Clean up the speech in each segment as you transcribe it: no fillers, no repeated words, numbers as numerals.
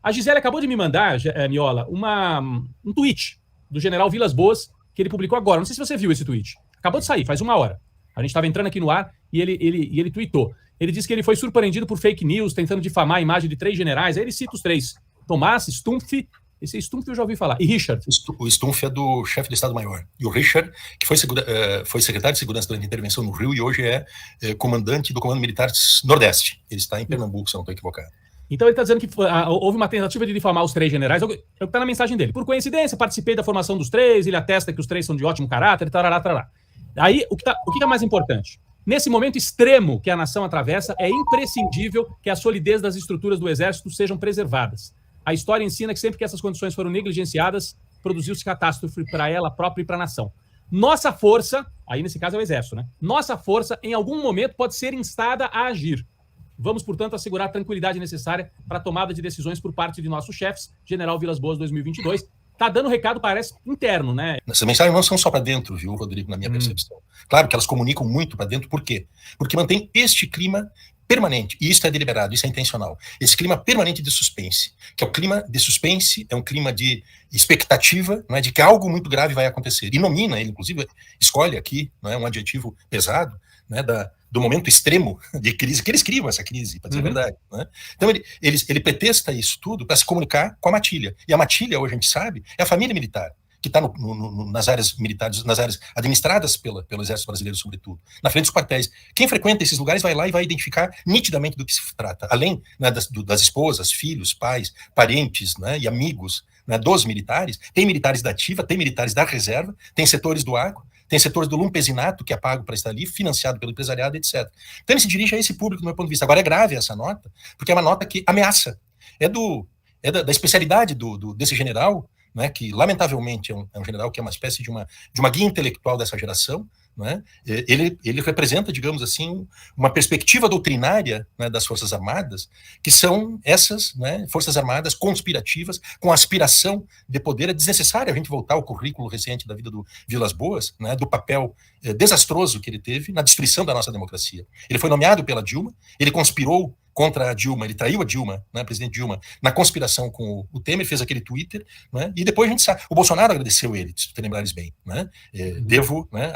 A Gisele acabou de me mandar, Miola, um tweet do general Vilas Boas, que ele publicou agora. Não sei se você viu esse tweet. Acabou de sair, faz 1 hora. A gente estava entrando aqui no ar e ele tweetou. Ele disse que ele foi surpreendido por fake news, tentando difamar a imagem de 3 generais. Aí ele cita os 3. Tomás, Stumpf, esse Stumpf eu já ouvi falar, e Richard. O Stumpf é do chefe do Estado-Maior. E o Richard, que foi secretário de Segurança durante a intervenção no Rio e hoje é comandante do Comando Militar Nordeste. Ele está em Pernambuco, se eu não estou equivocado. Então ele está dizendo que houve uma tentativa de difamar os 3 generais. Está na mensagem dele. Por coincidência, participei da formação dos 3, ele atesta que os 3 são de ótimo caráter, tarará, tarará. Aí, o que é mais importante? Nesse momento extremo que a nação atravessa, é imprescindível que a solidez das estruturas do Exército sejam preservadas. A história ensina que sempre que essas condições foram negligenciadas, produziu-se catástrofe para ela própria e para a nação. Nossa força, aí nesse caso é o Exército, né? Nossa força, em algum momento, pode ser instada a agir. Vamos, portanto, assegurar a tranquilidade necessária para a tomada de decisões por parte de nossos chefes, General Vilas Boas 2022. Tá dando recado, parece, interno, né? Essas mensagens não são só para dentro, viu, Rodrigo, na minha percepção. Claro que elas comunicam muito para dentro, por quê? Porque mantém este clima permanente, e isso é deliberado, isso é intencional, esse clima permanente de suspense, que é o clima de suspense, é um clima de expectativa, não é, de que algo muito grave vai acontecer, e nomina, ele inclusive escolhe aqui, não é, um adjetivo pesado, né, do momento extremo de crise, que eles criam essa crise, para dizer a verdade. Né? Então ele pretexta isso tudo para se comunicar com a matilha, e a matilha, hoje a gente sabe, é a família militar, que está nas áreas militares, nas áreas administradas pelo Exército Brasileiro, sobretudo, na frente dos quartéis. Quem frequenta esses lugares vai lá e vai identificar nitidamente do que se trata, além, né, das esposas, filhos, pais, parentes, né, e amigos, né, dos militares. Tem militares da ativa, tem militares da reserva, tem setores do agro, tem setores do lumpesinato, que é pago para estar ali, financiado pelo empresariado, etc. Então ele se dirige a esse público, do meu ponto de vista. Agora é grave essa nota, porque é uma nota que ameaça. É da especialidade desse general, né, que lamentavelmente é um general que é uma espécie de uma guia intelectual dessa geração, né? Ele representa, digamos assim, uma perspectiva doutrinária, né, das Forças Armadas, que são essas, né, Forças Armadas conspirativas, com aspiração de poder. É desnecessário a gente voltar ao currículo recente da vida do Vilas Boas, né, do papel desastroso que ele teve na destruição da nossa democracia. Ele foi nomeado pela Dilma, ele conspirou contra a Dilma, ele traiu a Dilma, né, a presidente Dilma, na conspiração com o Temer, fez aquele Twitter, né, e depois a gente sabe, o Bolsonaro agradeceu ele, se tu te lembrares bem, né, devo, né,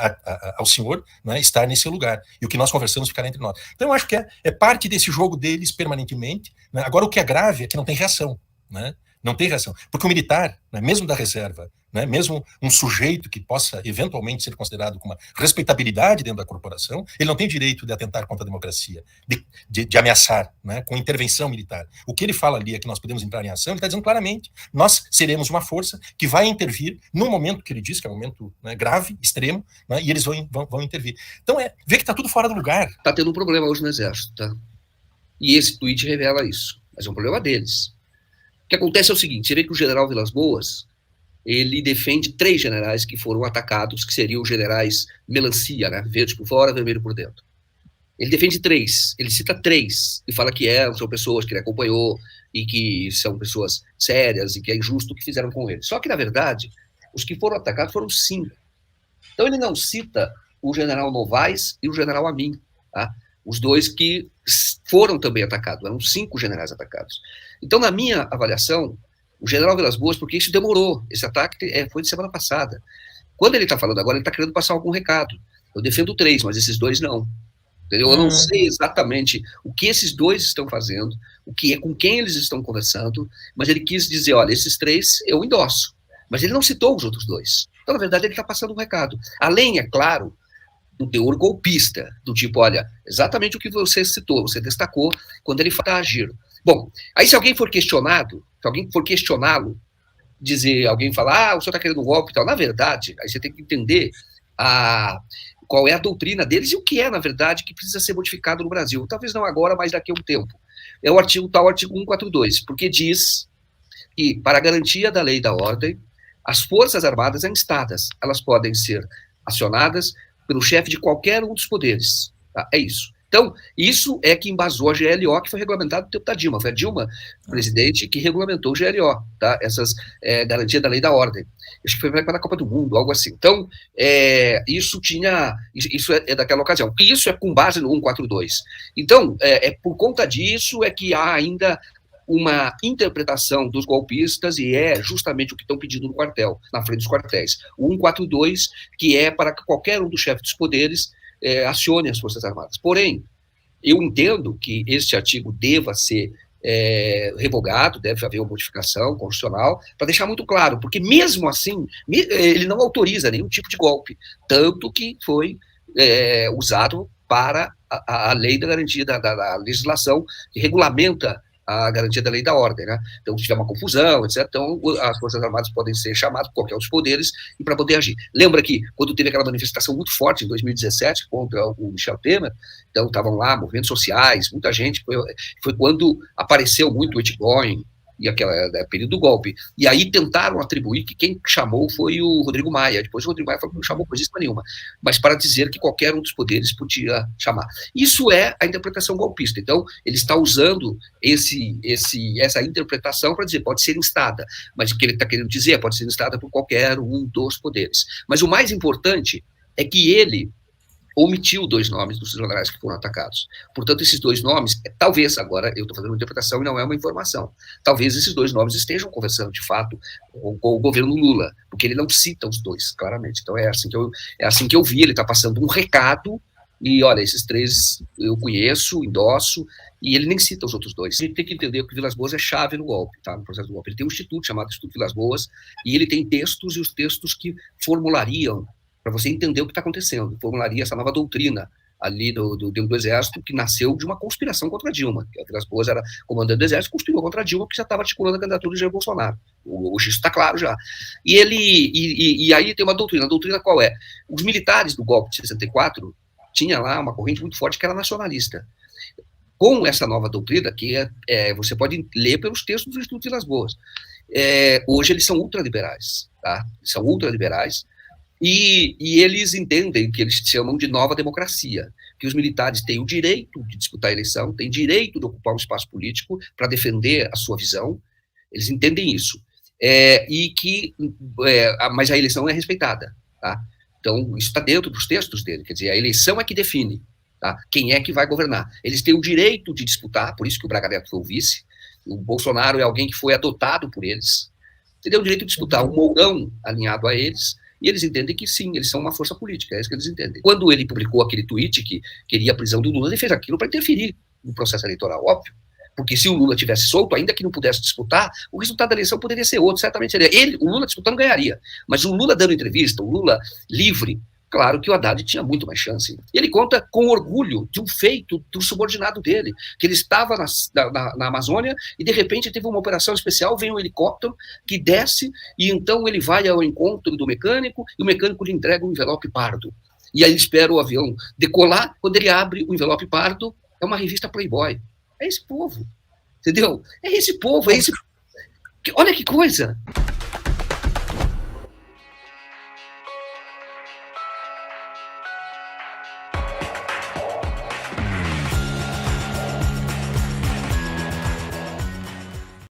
ao senhor, né, estar nesse lugar, e o que nós conversamos ficará entre nós. Então eu acho que é parte desse jogo deles permanentemente, né. Agora o que é grave é que não tem reação, né, não tem reação, porque o militar, né, mesmo da reserva, né, mesmo um sujeito que possa eventualmente ser considerado com uma respeitabilidade dentro da corporação, ele não tem direito de atentar contra a democracia, de ameaçar, né, com intervenção militar. O que ele fala ali é que nós podemos entrar em ação, ele está dizendo claramente, nós seremos uma força que vai intervir no momento que ele diz, que é um momento, né, grave, extremo, né, e eles vão intervir. Então vê que está tudo fora do lugar. Está tendo um problema hoje no Exército, tá? E esse tweet revela isso, mas é um problema deles. O que acontece é o seguinte, você vê que o general Vilas Boas, ele defende 3 generais que foram atacados, que seriam os generais melancia, né? Verde por fora, vermelho por dentro. Ele defende 3, ele cita 3, e fala que são pessoas que ele acompanhou, e que são pessoas sérias, e que é injusto o que fizeram com ele. Só que, na verdade, os que foram atacados foram 5. Então ele não cita o general Novaes e o general Amin, tá? Os 2 que foram também atacados, eram 5 generais atacados. Então, na minha avaliação, o general Vilas Boas, porque isso demorou, esse ataque foi de semana passada. Quando ele está falando agora, ele está querendo passar algum recado. Eu defendo 3, mas esses 2 não. Entendeu? Eu não sei exatamente o que esses 2 estão fazendo, com quem eles estão conversando, mas ele quis dizer, olha, esses 3 eu endosso. Mas ele não citou os outros 2. Então, na verdade, ele está passando um recado. Além, é claro, do teor golpista, do tipo, olha, exatamente o que você citou, você destacou quando ele fala agir. Bom, aí se alguém for questionado, se alguém for questioná-lo, alguém falar, o senhor está querendo um golpe e tal, na verdade, aí você tem que entender qual é a doutrina deles e o que é, na verdade, que precisa ser modificado no Brasil. Talvez não agora, mas daqui a um tempo. É o artigo 142, porque diz que, para a garantia da lei e da ordem, as Forças Armadas instadas, elas podem ser acionadas pelo chefe de qualquer um dos poderes. Tá? É isso. Então, isso é que embasou a GLO, que foi regulamentado no tempo da Dilma. Foi a Dilma, presidente, que regulamentou o GLO, tá? Essas garantia da lei e da ordem. Acho que foi para a Copa do Mundo, algo assim. Então, isso é daquela ocasião. E isso é com base no 142. Então, por conta disso é que há ainda uma interpretação dos golpistas e é justamente o que estão pedindo no quartel, na frente dos quartéis. O 142, que é para que qualquer um dos chefes dos poderes acione as Forças Armadas. Porém, eu entendo que este artigo deva ser revogado, deve haver uma modificação constitucional, para deixar muito claro, porque mesmo assim, ele não autoriza nenhum tipo de golpe, tanto que foi usado para a lei da garantia da legislação que regulamenta a garantia da lei e da ordem, né? Então, se tiver uma confusão, etc., então as Forças Armadas podem ser chamadas por qualquer um dos poderes e para poder agir. Lembra que quando teve aquela manifestação muito forte em 2017 contra o Michel Temer, então estavam lá movimentos sociais, muita gente, foi quando apareceu muito o Etgoin e aquele período do golpe. E aí tentaram atribuir que quem chamou foi o Rodrigo Maia. Depois o Rodrigo Maia falou que não chamou coisa nenhuma, mas para dizer que qualquer um dos poderes podia chamar. Isso é a interpretação golpista. Então, ele está usando essa interpretação para dizer, pode ser instada, mas o que ele está querendo dizer é pode ser instada por qualquer um dos poderes. Mas o mais importante é que ele omitiu 2 nomes dos generais que foram atacados. Portanto, esses 2 nomes, talvez, agora eu estou fazendo uma interpretação e não é uma informação, talvez esses 2 nomes estejam conversando, de fato, com o governo Lula, porque ele não cita os 2, claramente. Então, é assim que eu vi, ele está passando um recado, e olha, esses 3 eu conheço, endosso, e ele nem cita os outros 2. A gente tem que entender que o Vilas Boas é chave no golpe, tá? No processo do golpe. Ele tem um instituto chamado Instituto Vilas Boas, e ele tem textos, e os textos que formulariam para você entender o que está acontecendo. Formularia essa nova doutrina ali dentro do Exército, que nasceu de uma conspiração contra Dilma. O Vilas Boas era comandante do Exército, conspirou contra Dilma, porque já estava articulando a candidatura de Jair Bolsonaro. Hoje isso está claro já. E aí tem uma doutrina. A doutrina qual é? Os militares do golpe de 64 tinha lá uma corrente muito forte que era nacionalista. Com essa nova doutrina, que você pode ler pelos textos do Instituto Vilas Boas, hoje eles são ultraliberais, tá? São ultraliberais. E eles entendem que eles chamam de nova democracia, que os militares têm o direito de disputar a eleição, têm direito de ocupar um espaço político para defender a sua visão, eles entendem isso, mas a eleição é respeitada, tá? Então, isso está dentro dos textos dele, quer dizer, a eleição é que define, tá? Quem é que vai governar. Eles têm o direito de disputar, por isso que o Braga Neto foi o vice, o Bolsonaro é alguém que foi adotado por eles, ele tem o direito de disputar, o Mourão alinhado a eles, e eles entendem que sim, eles são uma força política, é isso que eles entendem. Quando ele publicou aquele tweet que queria a prisão do Lula, ele fez aquilo para interferir no processo eleitoral, óbvio. Porque se o Lula tivesse solto, ainda que não pudesse disputar, o resultado da eleição poderia ser outro, certamente seria. O Lula disputando ganharia. Mas o Lula dando entrevista, o Lula livre, claro que o Haddad tinha muito mais chance. E ele conta com orgulho de um feito do subordinado dele, que ele estava na Amazônia e, de repente, teve uma operação especial, vem um helicóptero que desce e, então, ele vai ao encontro do mecânico e o mecânico lhe entrega um envelope pardo. E aí ele espera o avião decolar, quando ele abre o envelope pardo, é uma revista Playboy. É esse povo, entendeu? É esse povo, é esse... Olha que coisa!